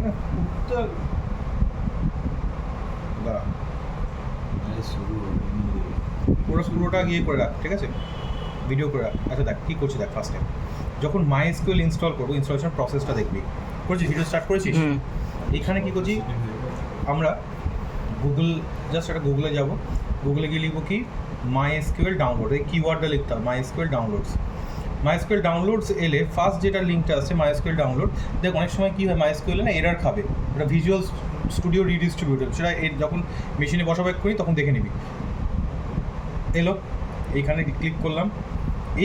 না উত্তর দাঁড়া পুরোটা গিয়ে করে রাখ, ঠিক আছে, ভিডিও করে রাখ। আচ্ছা দেখ কী করছি দেখ, ফার্স্টে যখন MySQL ইনস্টল করবো ইনস্টলেশন প্রসেসটা দেখবি। করেছিস? ভিডিও স্টার্ট করেছিস? এখানে কী করছি আমরা, গুগল জাস্ট একটা গুগলে যাব, গুগলে গিয়ে লিখবো কি MySQL ডাউনলোড, এই কিওয়ার্ডটা লিখতে হবে MySQL ডাউনলোডস। MySQL ডাউনলোডস এলে ফার্স্ট যেটা লিঙ্কটা আসছে MySQL ডাউনলোড, দেখ অনেক সময় কী হয় MySQL না এরার খাবে, ওটা ভিজুয়াল স্টুডিও রিডিস্ট্রিবিউটেড, সেটা যখন মেশিনে বসাবো করি তখন দেখে নিবি। এলো, এইখানে ক্লিক করলাম,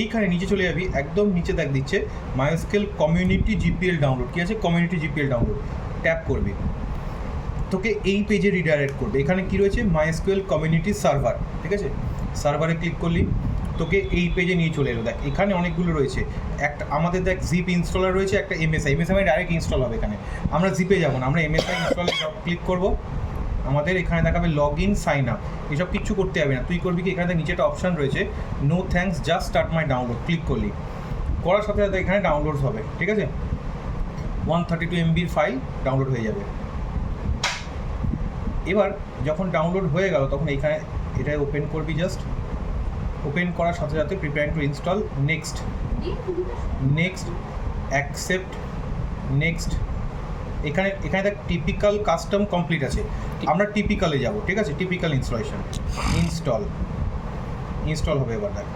এইখানে নিচে চলে যাবি, একদম নিচে দেখ দিচ্ছে MySQL কমিউনিটি জিপিএল ডাউনলোড, কী আছে কমিউনিটি জিপিএল ডাউনলোড, ট্যাপ করবি, তোকে এই পেজে রিডাইরেক্ট করবে। এখানে কী রয়েছে MySQL কমিউনিটি সার্ভার, ঠিক আছে, সার্ভারে ক্লিক করলি তোকে এই পেজে নিয়ে চলে এলো। দেখ এখানে অনেকগুলো রয়েছে, একটা আমাদের দেখ জিপ ইনস্টলার রয়েছে, একটা এমএসআই ডাইরেক্ট ইনস্টল হবে। এখানে আমরা জিপে যাবো না, আমরা এমএসআই ইনস্টলে ক্লিক করবো, আমাদের এখানে দেখাবে লগ ইন সাইন আপ, এসব কিচ্ছু করতে হবে না। তুই করবি কি এখানে দেখ নিচে একটা অপশান রয়েছে no thanks just start my download, click করলি, করার সাথে সাথে এখানে ডাউনলোডস হবে, ঠিক আছে, 132 MB ফাইল ডাউনলোড হয়ে যাবে। এবার যখন ডাউনলোড হয়ে গেল তখন এইখানে এটা ওপেন করবি, জাস্ট ওপেন করার সাথে সাথে preparing two install, next next accept next. এখানে দেখ টিপিক্যাল কাস্টম কমপ্লিট আছে, আমরা টিপিক্যালে যাব, ঠিক আছে, টিপিক্যাল ইনস্টলেশন ইনস্টল হবে। এবার দেখ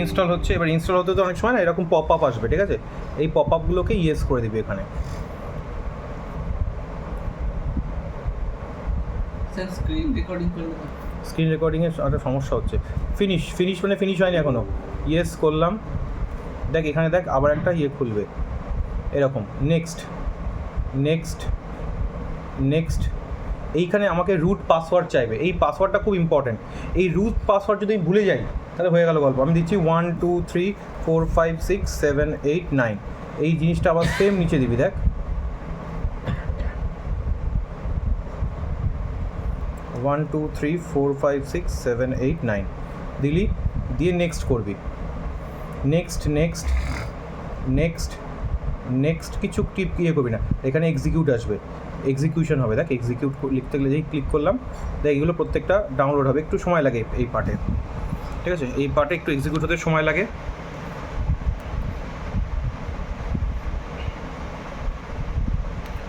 ইনস্টল হচ্ছে, এবার ইনস্টল হতে তো অনেক সময় না এরকম পপ আপ আসবে, ঠিক আছে, এই পপ আপগুলোকে ইয়েস করে দিবি। এখানে স্ক্রিন রেকর্ডিংয়ের একটা সমস্যা হচ্ছে। ফিনিশ মানে ফিনিশ হয়নি এখনও, ইয়েস করলাম। দেখ এখানে দেখ আবার একটা ইয়ে খুলবে এরকম, নেক্সট। এইখানে আমাকে রুট পাসওয়ার্ড চাইবে, এই পাসওয়ার্ডটা খুব ইম্পর্ট্যান্ট। এই রুট পাসওয়ার্ড যদি আমি ভুলে যাই তাহলে হয়ে গেল গল্প। আমি দিচ্ছি 1 2 3 4 5 6 7 8 9, এই জিনিসটা আবার সেম নিচে দিবি, দেখ 1 2 3 4 5 6 7 8 9 দিলি, দিয়ে নেক্সট করবি, নেক্সট কিছু টিপ ইয়ে করবি না, এখানে এক্সিকিউট আসবে, এক্সিকিউশন হবে। দেখ এক্সিকিউট লিখতে গেলে যেই ক্লিক করলাম, দেখ এগুলো প্রত্যেকটা ডাউনলোড হবে, একটু সময় লাগে এই পার্টে, ঠিক আছে, এই পার্টে একটু এক্সিকিউট হতে সময় লাগে।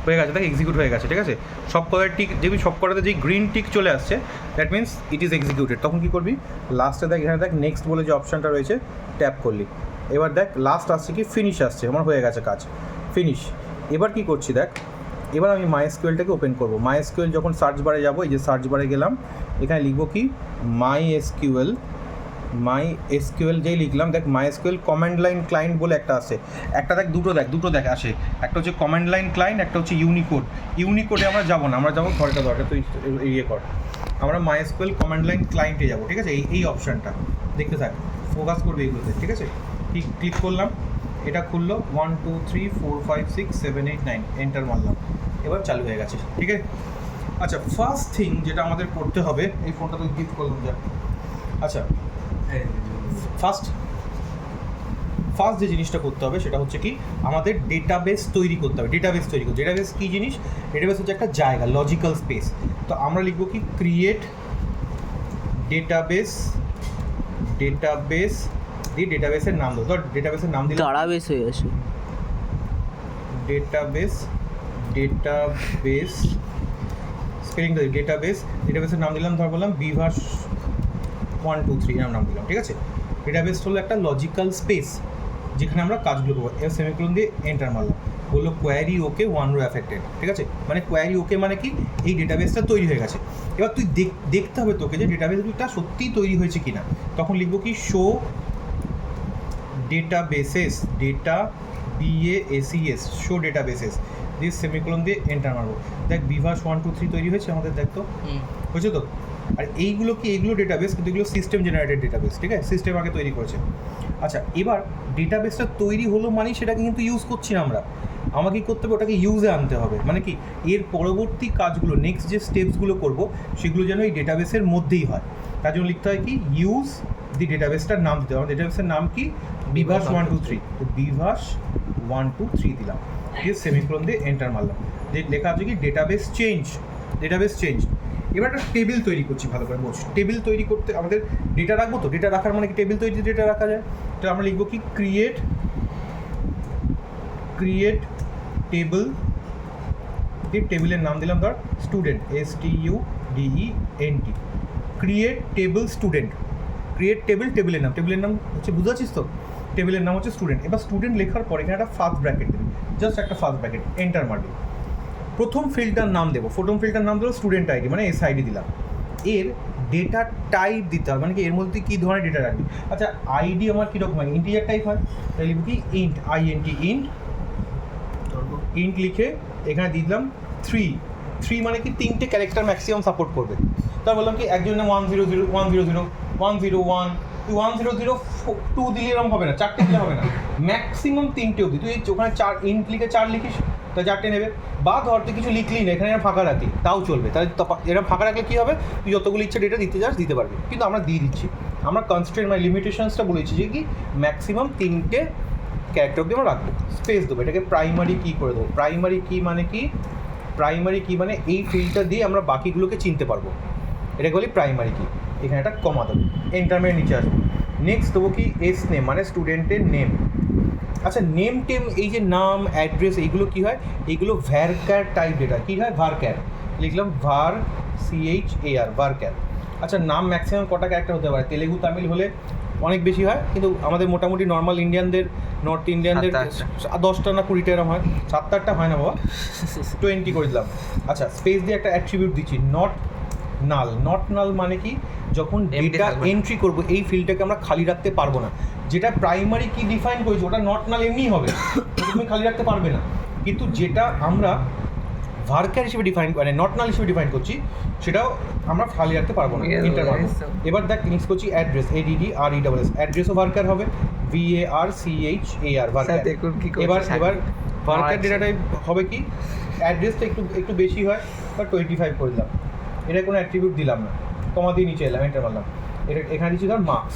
হয়ে গেছে, দেখ এক্সিকিউট হয়ে গেছে, ঠিক আছে, সব কটার টিক দেখবি, সব কটাতে যেই গ্রিন টিক চলে আসছে that means it is executed. তখন কী করবি, লাস্টে দেখ এখানে দেখ নেক্সট বলে যে অপশানটা রয়েছে ট্যাপ করলি, এবার দেখ লাস্ট আসছে কি ফিনিশ আসছে, আমার হয়ে গেছে কাজ, ফিনিশ। এবার কি করছি দেখ, এবার আমি MySQLটাকে ওপেন করবো। MySQL যখন সার্চ বারে যাবো, এই যে সার্চ বারে গেলাম, এখানে লিখবো কি MySQL যেই লিখলাম, দেখ MySQL কমান্ড লাইন ক্লায়েন্ট বলে একটা আছে, একটা দেখ দুটো দেখ আসে, একটা হচ্ছে কমান্ড লাইন ক্লায়েন্ট, একটা হচ্ছে ইউনিকোডে আমরা যাবো না, আমরা যাবো ঘরটা তুই ইয়ে কর, আমরা MySQL কমান্ড লাইন ক্লায়েন্টে যাবো, ঠিক আছে, এই অপশানটা দেখতে থাক, ফোকাস করবে এগুলোতে, ঠিক আছে, ক্লিক করলাম, এটা খুললো 1 2 3 4 5 6 7 8 9, এন্টার মারলাম, এবার চালু হয়ে গেছে, ঠিক আছে। আচ্ছা ফার্স্ট থিং যেটা আমাদের করতে হবে, এই ফোনটা তো গিফট করলাম যা, আচ্ছা ফার্স্ট যে জিনিসটা করতে হবে সেটা হচ্ছে কি আমাদের ডেটাবেস তৈরি করতে হবে। ডেটাবেস কী জিনিস, ডেটাবেস হচ্ছে একটা জায়গা, লজিক্যাল স্পেস। তো আমরা লিখবো কি ক্রিয়েট ডেটাবেস দিয়ে ডেটাবেসের নাম দেবো, ধর ডেটাবেসের নাম দিলাম ডাটাবেস হয়ে গেছে, ডেটাবেস স্পেলিং ডেটাবেসের নাম দিলাম, ধর বললাম বিভাস 1 2 3 নাম দিলাম, ঠিক আছে। ডেটাবেস হলো একটা লজিক্যাল স্পেস যেখানে আমরা কাজগুলো করবো, সেমিকোলন দিয়ে এন্টার মারলাম, বললো কোয়ারি ওকে 1 রো অ্যাফেক্টেড, ঠিক আছে, মানে কোয়ারি ওকে মানে কি এই ডেটাবেসটা তৈরি হয়ে গেছে। এবার তুই দেখতে হবে তোকে যে ডেটাবেসটা সত্যিই তৈরি হয়েছে কি না, তখন লিখবো কি শো ডেটাবেসেস, শো ডেটাবেসেস দিয়ে সেমিকোলন দিয়ে এন্টার মারবো, দেখ বিভাস 1 2 3 তৈরি হয়েছে আমাদের, দেখ তো হয়েছে তো। আর এইগুলো ডেটাবেস, কিন্তু এগুলো সিস্টেম জেনারেটেড ডেটাবেস, ঠিক আছে, সিস্টেম আগে তৈরি করেছে। আচ্ছা এবার ডেটাবেসটা তৈরি হলো মানে সেটাকে কিন্তু ইউজ করছি না আমরা, আমাকে কী করতে হবে, ওটাকে ইউজে আনতে হবে, মানে কি এর পরবর্তী কাজগুলো নেক্সট যে স্টেপসগুলো করব সেগুলো যেন এই ডেটাবেসের মধ্যেই হয়, তার জন্য লিখতে হয় কি ইউজ দি ডেটাবেসটার নাম দিতে হবে। আমার ডেটাবেসের নাম কি? বিভাস 123। তো বিভাস 123 দিলাম, দিয়ে সেমিকোলন দিয়ে এন্টার মারলাম। যে লেখা আছে কি ডেটাবেস চেঞ্জ। এবার একটা টেবিল তৈরি করছি, ভালো করে বোঝ। টেবিল তৈরি করতে আমাদের ডেটা রাখবো, তো ডেটা রাখার মানে কি টেবিল তৈরি ডেটা রাখা যায়। তো আমরা লিখবো কি ক্রিয়েট টেবিল, দিয়ে টেবিলের নাম দিলাম ধর স্টুডেন্ট, STUDENT। ক্রিয়েট টেবিলের নাম হচ্ছে, বুঝতে পারছিস তো? টেবিলের নাম হচ্ছে স্টুডেন্ট। এবার স্টুডেন্ট লেখার পরে এখানে একটা ফার্স্ট ব্র্যাকেট দেবে, জাস্ট একটা ফার্স্ট ব্র্যাকেট, এন্টার মারবি। প্রথম ফিল্ডটার নাম দেবো স্টুডেন্ট আইডি, মানে SID দিলাম। এর ডেটা টাইপ দিতে হবে, মানে কি এর মধ্যে কী ধরনের ডেটা রাখবি। আচ্ছা আইডি আমার কীরকম হয়? ইন্টিজার টাইপ হয়, তাই লিখবি কি ইন্ট লিখে এখানে দিয়ে দিলাম 3 মানে কি 3টে ক্যারেক্টার ম্যাক্সিমাম সাপোর্ট করবে। তা বললাম কি একজনের নাম 100 100 101, তুই 100 2 দিলে এরকম হবে না, 4টে দিলে হবে না, ম্যাক্সিমাম 3টে অবধি। তুই ওখানে 4 ইন্ট লিখে 4 লিখিস, তা 4টে নেবে। বা ধর তুই কিছু লিখলি না, এখানে ফাঁকা রাখি, তাও চলবে। তাহলে এরকম ফাঁকা রাখলে কী হবে? তুই যতগুলো ইচ্ছা ডেটা দিতে চাস দিতে পারবি, কিন্তু আমরা দিয়ে দিচ্ছি। আমরা কনস্ট্রেন্ট মানে লিমিটেশনসটা বলেছি যে কি ম্যাক্সিমাম 3টে ক্যারেক্টার অবধি আমরা রাখবো। স্পেস দেবো, এটাকে প্রাইমারি কি করে দেবো। প্রাইমারি কি মানে এই ফিল্ডটা দিয়ে আমরা বাকিগুলোকে চিনতে পারবো, এটাকে বলি প্রাইমারি কি। এখানে একটা কমা দেবো, এন্টার মেরে নিচে আসবো। নেক্সট দেবো কি নেম, মানে স্টুডেন্টের নেম। আচ্ছা নেম এই যে নাম অ্যাড্রেস এইগুলো কি হয়? এইগুলো ভারক্যার টাইপ ডেটা। কী হয়? ভারক্যার। লিখলাম var ভারক্যার। আচ্ছা নাম ম্যাক্সিমাম কটা ক্যারেক্টার হতে পারে? তেলেগু তামিল হলে অনেক বেশি হয়, কিন্তু আমাদের মোটামুটি নর্মাল নর্থ ইন্ডিয়ানদের 10টা না 20টা এরকম হয়। 7-8টা হয় না বাবা, 20 করে দিলাম। আচ্ছা স্পেস দিয়ে একটা অ্যাট্রিবিউট দিচ্ছি, নট নাল মানে কি? যখন ডেটা এন্ট্রি করবো এই ফিল্ডটাকে আমরা খালি রাখতে পারবো না। যেটা প্রাইমারি কি ডিফাইন করেছি ওটা নট নাল এমনিই হবে, তুমি খালি রাখতে পারবে না। কিন্তু যেটা আমরা ভারক্যার হিসেবে মানে নট নাল হিসেবে ডিফাইন করছি, সেটাও আমরা খালি রাখতে পারবো না, এন্টার মারবো। এবার দেখ লিঙ্কস করছি অ্যাড্রেস, ADDRESS, অ্যাড্রেসও ভারক্যার হবে, VARCHAR ভারক্যার। এবার ভারক্যার ডেটা টাইপ হবে কি? অ্যাড্রেসটা একটু বেশি হয়, বা 25 করে দিলাম। এটা কোনো অ্যাট্রিবিউট দিলাম না, কমা দিয়ে নিচে এলাম, এন্টার মারলাম। এটা এখানে দিচ্ছি ধর মার্কস,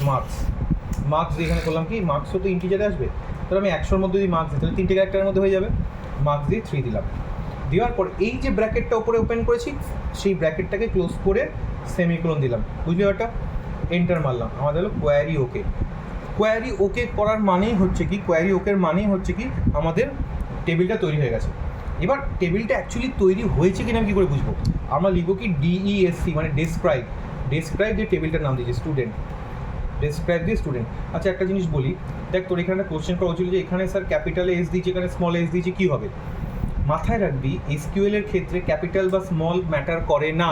MARKS, মার্কস দিয়ে এখানে করলাম কি মার্কসও তো ইন্টিজারে আসবে, তাহলে আমি 100-র মধ্যে যদি মার্কস দিই তাহলে 3টে ক্যারেক্টারের মধ্যে হয়ে যাবে। মার্কস দিয়ে 3 দিলাম। দেওয়ার পর এই যে ব্র্যাকেটটা উপরে ওপেন করেছি সেই ব্র্যাকেটটাকে ক্লোজ করে সেমিকোলন দিলাম, বুঝলি ব্যাপারটা? এন্টার মারলাম। আমাদের হলো কোয়ারি ওকে করার মানেই হচ্ছে কি আমাদের টেবিলটা তৈরি হয়ে গেছে। এবার টেবিলটা অ্যাকচুয়ালি তৈরি হয়েছে কিনা আমি কী করে বুঝবো? আমরা লিখবো কি DESC, মানে ডেসক্রাইব দিয়ে টেবিলটার নাম দিয়েছি স্টুডেন্ট। আচ্ছা একটা জিনিস বলি, দেখ তোর এখানে একটা কোশ্চেন করা হচ্ছিল যে এখানে স্যার ক্যাপিটালে এস দিয়েছে, এখানে স্মল এস দিয়েছে, কী হবে? মাথায় রাখবি SQL এর ক্ষেত্রে ক্যাপিটাল বা স্মল ম্যাটার করে না।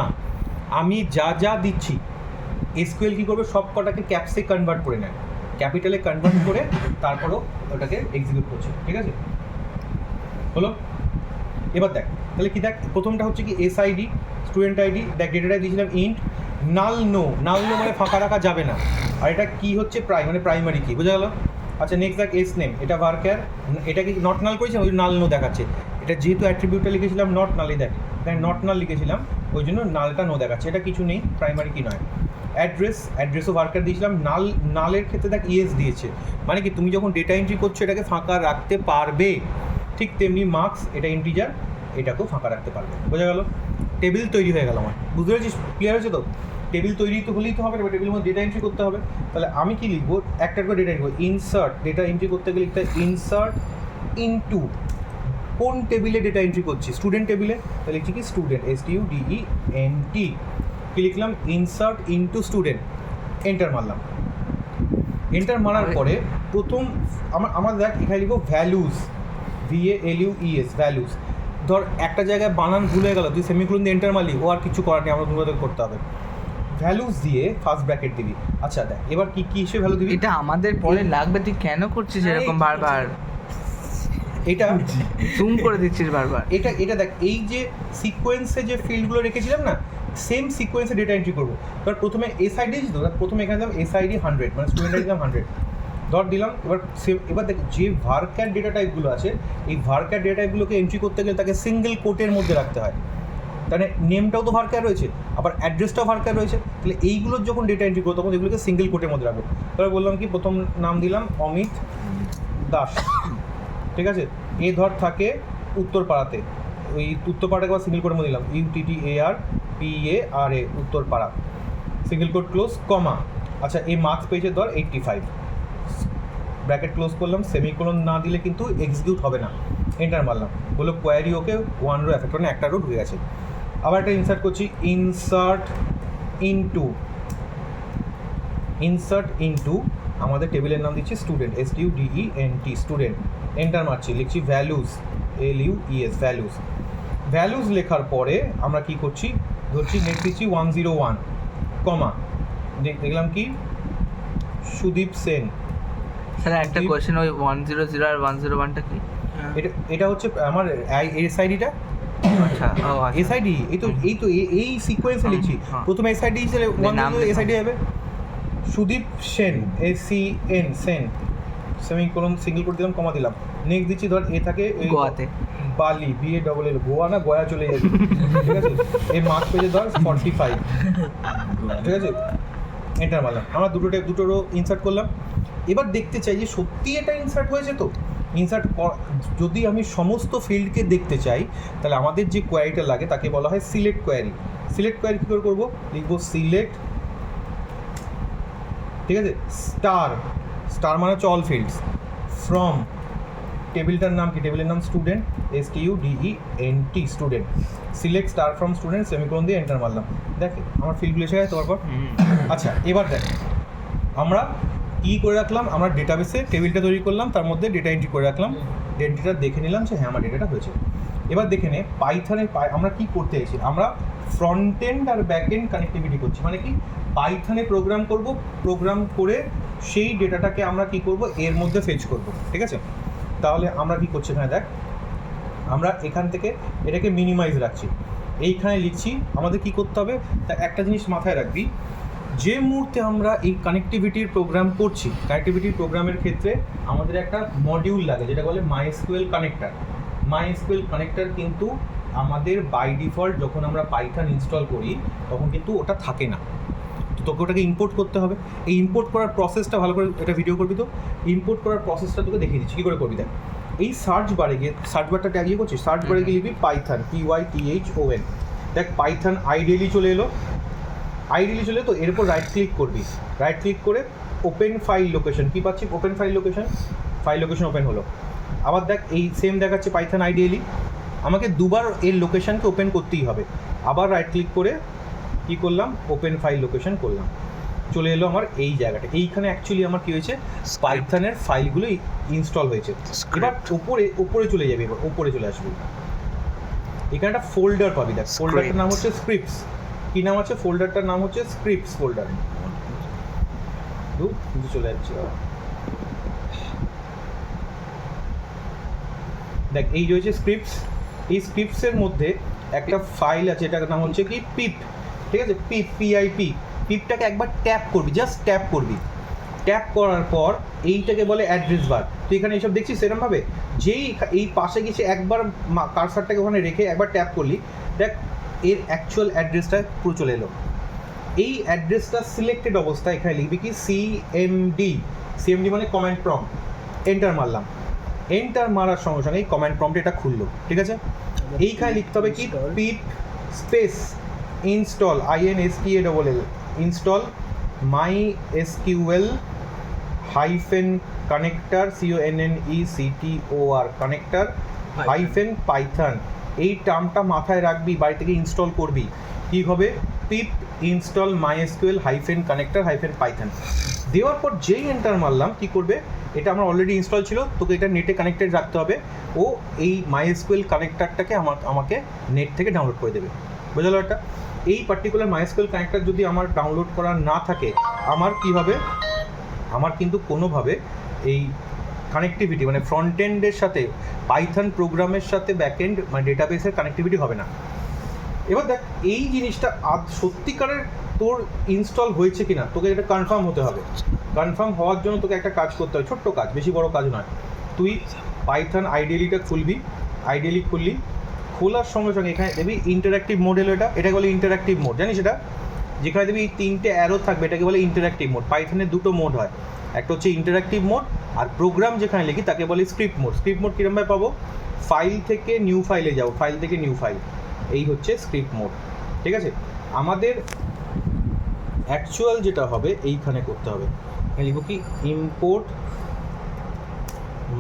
আমি যা দিচ্ছি SQL কী করবে? সব কটাকে ক্যাপসে কনভার্ট করে নেয়, ক্যাপিটালে কনভার্ট করে তারপরও ওটাকে এক্সিকিউট করছে, ঠিক আছে? হলো? এবার দেখ তাহলে কি, দেখ প্রথমটা হচ্ছে কি SID, স্টুডেন্ট আইডি। দেখ ডেটাটা দিয়েছিলাম ইন্ট নাল নো মানে ফাঁকা রাখা যাবে না। আর এটা কি হচ্ছে? প্রাইমারি কি, বোঝা গেল? আচ্ছা নেক্সট দেখ নেম, এটা ভারক্যার, এটা কি নট নাল করেছি, ওই নাল নো দেখাচ্ছে। এটা যেহেতু অ্যাট্রিবিউটটা লিখেছিলাম নট নালই, দেখ নট নাল লিখেছিলাম ওই জন্য নালটা নো দেখাচ্ছে, এটা কিছু নেই, প্রাইমারি কি নয়। অ্যাড্রেসও ভারক্যার দিয়েছিলাম, নালের ক্ষেত্রে দেখ ES দিয়েছে, মানে কি তুমি যখন ডেটা এন্ট্রি করছো এটাকে ফাঁকা রাখতে পারবে। ঠিক তেমনি মার্কস, এটা ইন্টিজার, এটাকেও ফাঁকা রাখতে পারবে, বোঝা গেল? টেবিল তৈরি হয়ে গেল আমার, বুঝতে পেরেছিস? ক্লিয়ার হয়েছে তো? টেবিল তৈরি তো হলেই তো হবে, এবার টেবিলের মধ্যে ডেটা এন্ট্রি করতে হবে। তাহলে আমি কি লিখবো? একটা করে data entry, insert, data entry করতে গেলে লিখতে ইনসার্ট ইনটু, কোন টেবিলে ডেটা এন্ট্রি করছি? স্টুডেন্ট টেবিলে, তাহলে লিখছি কি স্টুডেন্ট, STUDENT। কি লিখলাম? ইনসার্ট ইনটু স্টুডেন্ট, এন্টার মারলাম। এন্টার মারার পরে প্রথম আমার দেখ এখানে লিখবো ভ্যালুস, VALUES, ভ্যালুস। ধর একটা জায়গায় বানান ভুলে গেল, তুই সেমিকোলন দিয়ে এন্টার মারলি, ও আর কিছু করার নেই, আমরা তোমাদের করতে হবে। ভ্যালুস দিয়ে ফার্স্ট ব্র্যাকেট দিবি। আচ্ছা দেখ এবার কি হিসেবে ভ্যালু দিবি? এটা আমাদের পরে লাগবে, তুই কেন করছিস এরকম বারবার? এটা জুম করে দিচ্ছিস বারবার। এটা দেখ এই যে সিকোয়েন্সে যে ফিল্ডগুলো রেখেছিলাম না, সেম সিকোয়েন্সে ডেটা এন্ট্রি করবো। ধর প্রথমে SID দিয়েছি তো, প্রথমে এখানে দিলাম SID 100, মানে স্টুডেন্ট আইডি দিলাম 100, ধর দিলাম। এবার দেখ যে ভারক্যার ডেটা টাইপগুলো আছে, এই ভারক্যার ডেটা টাইপগুলোকে এন্ট্রি করতে গেলে তাকে সিঙ্গেল কোটের মধ্যে রাখতে হয়। তাহলে নেমটাও তো ভার্কার রয়েছে, আবার অ্যাড্রেসটাও ভার্কার রয়েছে। তাহলে এইগুলোর যখন ডেটা এন্ট্রি করবো তখন এগুলোকে সিঙ্গেল কোটের মধ্যে রাখবো। তাহলে বললাম কি, প্রথম নাম দিলাম অমিত দাস, ঠিক আছে, এ ধর থাকে উত্তরপাড়াতে, ওই উত্তরপাড়াকে আবার সিঙ্গেল কোটের মধ্যে দিলাম UTTARPARA Uttarpara, single quote close, comma. আচ্ছা, এই মার্কস পেয়েছে ধর 85, ব্র্যাকেট ক্লোজ করলাম, সেমিকোলন না দিলে কিন্তু এক্সিকিউট হবে না। এন্টার মারলাম, বললো কোয়ারি ওকে, ওয়ান রো এফেক্ট, মানে একটা রো ঢুকে গেছে। আবার একটা ইনসার্ট করছি, ইনসার্ট ইনটু আমাদের টেবিলের নাম দিচ্ছি স্টুডেন্ট, STUDENT স্টুডেন্ট। এন্টার মারছি, লিখছি ভ্যালুস, LUES ভ্যালুস লেখার পরে আমরা কি করছি, ধরছি নেক্সট দিচ্ছি 101, কমা, দেখলাম কি সুদীপ সেন। স্যার একটা কোয়েশ্চেন, ওই 100 আর 101টা কি? এটা হচ্ছে আমার SIDটা, আচ্ছা, ও আচ্ছা। SID, এই সিকোয়েন্সে লিখছি। প্রথমে SID ছিল, SID হবে Sudip Sen, SEN Sen, semicolon single quote দিলাম, কমা দিলাম। নেক্সট দিচ্ছি ধর এ থাকে গোয়াতে, বালি, BALL, গোয়া না গয়া চলে যাবে, ঠিক আছে। এই মার্কস পেজে ধর 45, ঠিক আছে। এন্টার মারলাম, আমরা দুটোরও ইনসার্ট করলাম। এবার দেখতে চাই যে সত্যি এটা ইনসার্ট হয়েছে। তো ইনসার্ট যদি আমি সমস্ত ফিল্ডকে দেখতে চাই, তাহলে আমাদের যে কোয়ারিটা লাগে তাকে বলা হয় সিলেক্ট কোয়ারি। সিলেক্ট কোয়ারি কী করে করবো, লিখবো সিলেক্ট, ঠিক আছে, স্টার মানে হচ্ছে অল ফিল্ডস, ফ্রম, টেবিলটার নাম কি, টেবিলের নাম student, STUDENT student, select star from student, semicolon দিয়ে এন্টার মারলাম। দেখ আমার ফিল্ডগুলো এসে গেছে তারপর। আচ্ছা, এবার দেখ আমরা কী করে রাখলাম, আমরা ডেটাবেসে টেবিলটা তৈরি করলাম, তার মধ্যে ডেটা এন্ট্রি করে রাখলাম, ডেটাটা দেখে নিলাম যে হ্যাঁ আমার ডেটাটা হয়েছে। এবার দেখে নে পাইথনে আমরা কি করতে চাইছি, আমরা ফ্রন্ট এন্ড আর ব্যাক এন্ড কানেক্টিভিটি করছি। মানে কি, পাইথনে প্রোগ্রাম করব, প্রোগ্রাম করে সেই ডেটাটাকে আমরা কি করব, এর মধ্যে ফেচ করব, ঠিক আছে। তাহলে আমরা কি করছি এখানে দেখ, আমরা এখান থেকে এটাকে মিনিমাইজ রাখছি, এইখানে লিখছি। আমাদের কি করতে হবে, তা একটা জিনিস মাথায় রাখবি, যে মুহূর্তে আমরা এই কানেক্টিভিটির প্রোগ্রাম করছি, কানেক্টিভিটির প্রোগ্রামের ক্ষেত্রে আমাদের একটা মডিউল লাগে যেটা বলে MySQL কানেক্টর। MySQL কানেক্টর কিন্তু আমাদের বাই ডিফল্ট যখন আমরা পাইথন ইনস্টল করি তখন কিন্তু ওটা থাকে না, তো তোকে ওটাকে ইম্পোর্ট করতে হবে। এই ইম্পোর্ট করার প্রসেসটা ভালো করে এটা ভিডিও করবি, তো ইম্পোর্ট করার প্রসেসটা তোকে দেখিয়ে দিচ্ছি কী করে করবি। দেখ, এই সার্চ বারে গিয়ে, সার্চ বারটা ট্যাগিয়ে করছিস, সার্চ বারে গিয়ে লিখবি পাইথন, PYTHON। দেখ পাইথন আইডিয়ালি চলে এলো, তো এর উপর রাইট ক্লিক করবি, রাইট ক্লিক করে ওপেন ফাইল লোকেশন, কী পাচ্ছি, ওপেন ফাইল লোকেশন ওপেন হলো। আবার দেখ এই সেম দেখাচ্ছে পাইথন আইডিয়ালি, আমাকে দুবার এর লোকেশনকে ওপেন করতেই হবে। আবার রাইট ক্লিক করে কী করলাম, ওপেন ফাইল লোকেশন করলাম, চলে এলো আমার এই জায়গাটা। এইখানে অ্যাকচুয়ালি আমার কী হয়েছে, পাইথনের ফাইলগুলো ইনস্টল হয়েছে। এবার উপরে চলে যাবে, এবার উপরে চলে আসবে, এখানে একটা ফোল্ডার পাবি। দেখ ফোল্ডারটার নাম হচ্ছে স্ক্রিপ্টস। কী নাম আছে, ফোল্ডারটার নাম হচ্ছে স্ক্রিপ্টস ফোল্ডার। কিন্তু চলে যাচ্ছে, দেখ এই রয়েছে স্ক্রিপ্টস। এই স্ক্রিপ্টসের মধ্যে একটা ফাইল আছে, এটার নাম হচ্ছে কি পিপ, ঠিক আছে, PIP। পিপটাকে একবার ট্যাপ করবি, জাস্ট ট্যাপ করবি। ট্যাপ করার পর এইটাকে বলে অ্যাড্রেস বার। তো এখানে এইসব দেখছিস সেরকমভাবে, যেই এই পাশে গেছে একবার কার্সারটাকে ওখানে রেখে একবার ট্যাপ করলি, দেখ এর অ্যাকচুয়াল অ্যাড্রেসটা পুরো চলে এলো। এই অ্যাড্রেসটা সিলেক্টেড অবস্থায় এখানে লিখবি কি CMD মানে কমান্ড প্রম্পট। এন্টার মারলাম, এন্টার মারার সঙ্গে সঙ্গে এই কমান্ড প্রম্পটে এটা খুললো, ঠিক আছে। এইখানে লিখতে হবে কি, pip space install, INSTALL, install MySQL connector, CONNECTOR connector -Python। এই টার্মটা মাথায় রাখবি, বাড়ি থেকে ইনস্টল করবি, কী হবে, পিপ ইনস্টল MySQL কানেক্টর -Python। দেওয়ার পর যেই এন্টার মারলাম, কী করবে, এটা আমার অলরেডি ইনস্টল ছিল, তোকে এটা নেটে কানেক্টেড রাখতে হবে, ও এই MySQL কানেক্টরটাকে আমাকে নেট থেকে ডাউনলোড করে দেবে, বুঝলো একটা। এই পার্টিকুলার MySQL কানেক্টর যদি আমার ডাউনলোড করা না থাকে, আমার কী হবে, আমার কিন্তু কোনোভাবে এই কানেক্টিভিটি মানে ফ্রন্ট এন্ডের সাথে পাইথন প্রোগ্রামের সাথে ব্যাক এন্ড মানে ডেটাবেসের কানেক্টিভিটি হবে না। এবার দেখ এই জিনিসটা সত্যিকারের তোর ইনস্টল হয়েছে কিনা তোকে এটা কনফার্ম হতে হবে। কনফার্ম হওয়ার জন্য তোকে একটা কাজ করতে হবে, ছোট্ট কাজ, বেশি বড় কাজ নয়। তুই পাইথন আইডিয়ালিটা খুলবি, আইডিয়ালি খুললি, খোলার সঙ্গে সঙ্গে এখানে দেখবি ইন্টারঅ্যাক্টিভ মোড এলো, এটাকে বলে ইন্টারঅ্যাক্টিভ মোড, জানিস এটা? যেখানে দেখবি এই 3টে অ্যারো থাকবে এটাকে বলে ইন্টারঅ্যাক্টিভ মোড। পাইথনের 2টো মোড হয়, একটা হচ্ছে ইন্টারঅ্যাক্টিভ মোড, আর প্রোগ্রাম যেখানে লিখি তাকে বলে স্ক্রিপ্ট মোড। স্ক্রিপ্ট মোড কীরকমভাবে পাবো? ফাইল থেকে নিউ ফাইলে যাও, ফাইল থেকে নিউ ফাইল, এই হচ্ছে স্ক্রিপ্ট মোড। ঠিক আছে, আমাদের অ্যাকচুয়াল যেটা হবে এইখানে করতে হবে, এখানে লিখবো কি import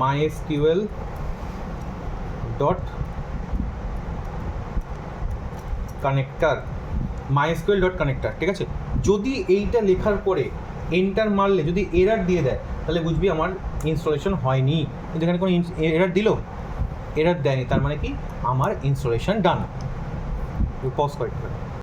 MySQL dot connector, MySQL dot connector. ঠিক আছে, যদি এইটা লেখার পরে এন্টার মারলে যদি এরার দিয়ে দেয় তাহলে বুঝবি আমার ইনস্টলেশন হয়নি। কিন্তু এখানে কোনো এরার দিল? এরার দেয়নি, তার মানে কি আমার ইনস্টলেশন ডান। পজ করে